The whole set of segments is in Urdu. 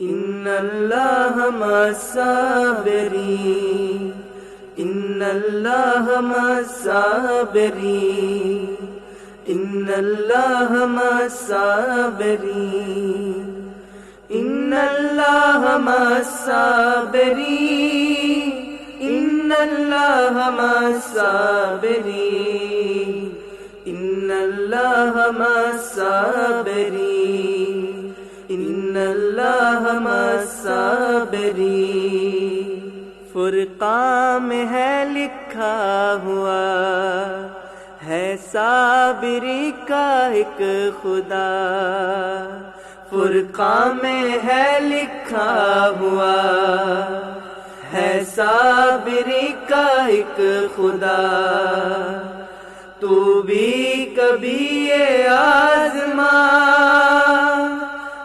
ان اللہ مع الصابرین، ان اللہ مع الصابرین، ان اللہ مع الصابرین، ان اللہ مع الصابرین، ان اللہ مع الصابرین، ان اللہ مع الصابرین، ان اللہ مع الصابرین۔ فرقان میں ہے لکھا ہوا ہے صابری کا ایک خدا، فرقان میں ہے لکھا ہوا ہے صابری کا ایک خدا۔ تو بھی کبھی یہ آزما،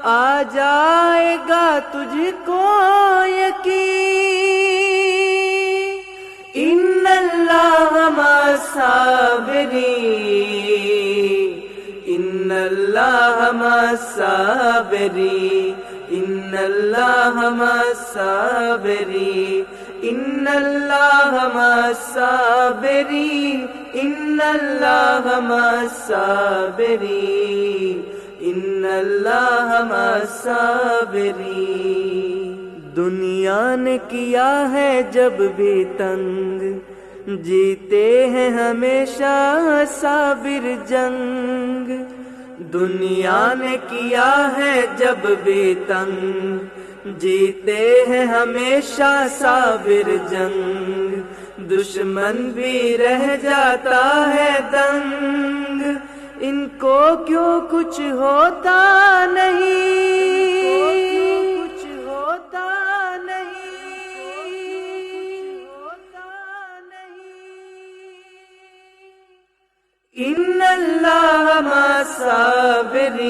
آ جائے گا تجھ کو یقین، ان اللہ مع الصابرین، ان اللہ مع الصابرین، ان اللہ مع الصابرین، ان اللہ مع الصابرین، ان اللہ مع الصابرین، ان اللہ مع الصابرین۔ دنیا نے کیا ہے جب بھی تنگ، جیتے ہیں ہمیشہ صابر جنگ۔ دنیا نے کیا ہے جب بھی تنگ، جیتے ہیں ہمیشہ صابر جنگ۔ دشمن بھی رہ جاتا ہے دنگ، ان کو کیوں کچھ ہوتا نہیں، کچھ ہوتا نہیں۔ ان اللہ مع الصابرین،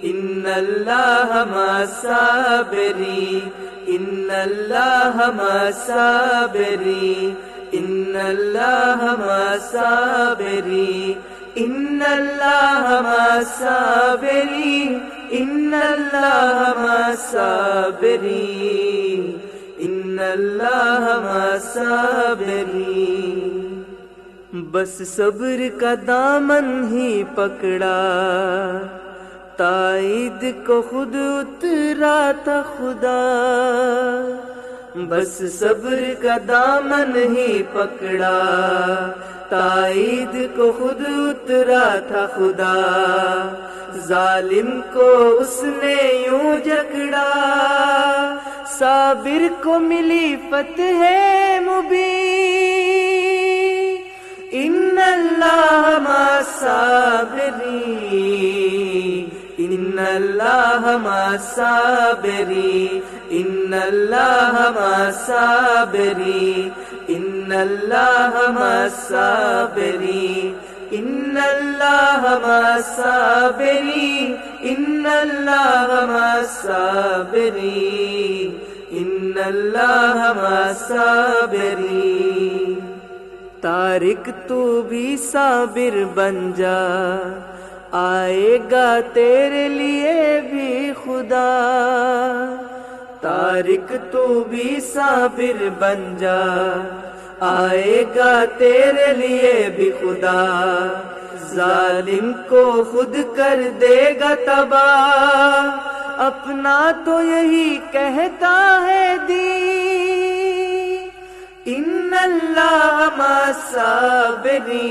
ان اللہ مع الصابرین، ان اللہ مع الصابرین، ان اللہ مع الصابرین، ان اللہ مع الصابرین، ان اللہ مع الصابرین، ان اللہ مع الصابرین۔ بس صبر کا دامن ہی پکڑا، تائید کو خود اترا تھا خدا۔ بس صبر کا دامن ہی پکڑا، تائید کو خود اترا تھا خدا۔ ظالم کو اس نے یوں جکڑا، صابر کو ملی فتح مبین۔ ان اللہ مع الصابرین، ان اللہ مع الصابرین، ان اللہ مع الصابرین، ان اللہ مع الصابرین، ان اللہ مع الصابرین، ان اللہ مع الصابرین، ان اللہ مع الصابرین۔ طارق تو بھی صابر بن جا، آئے گا تیرے لیے بھی خدا۔ طارق تو بھی صابر بن جا، آئے گا تیرے لیے بھی خدا۔ ظالم کو خود کر دے گا تباہ، اپنا تو یہی کہتا ہے دین۔ ان اللہ مع الصابرین،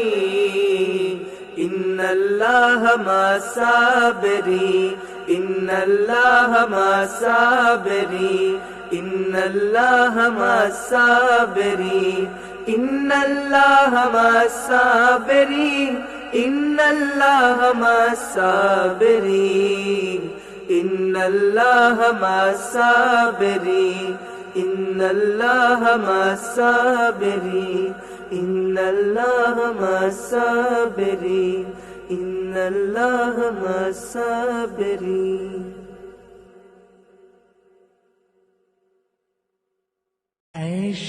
ان اللہ مع الصابرین، ان اللہ مع الصابرین، ان اللہ مع الصابرین، ان اللہ مع الصابرین، ان اللہ مع الصابرین، ان اللہ مع الصابرین، ان اللہ مع الصابرین، ان اللہ مع الصابرین، ان اللہ مع الصابرین۔ عیش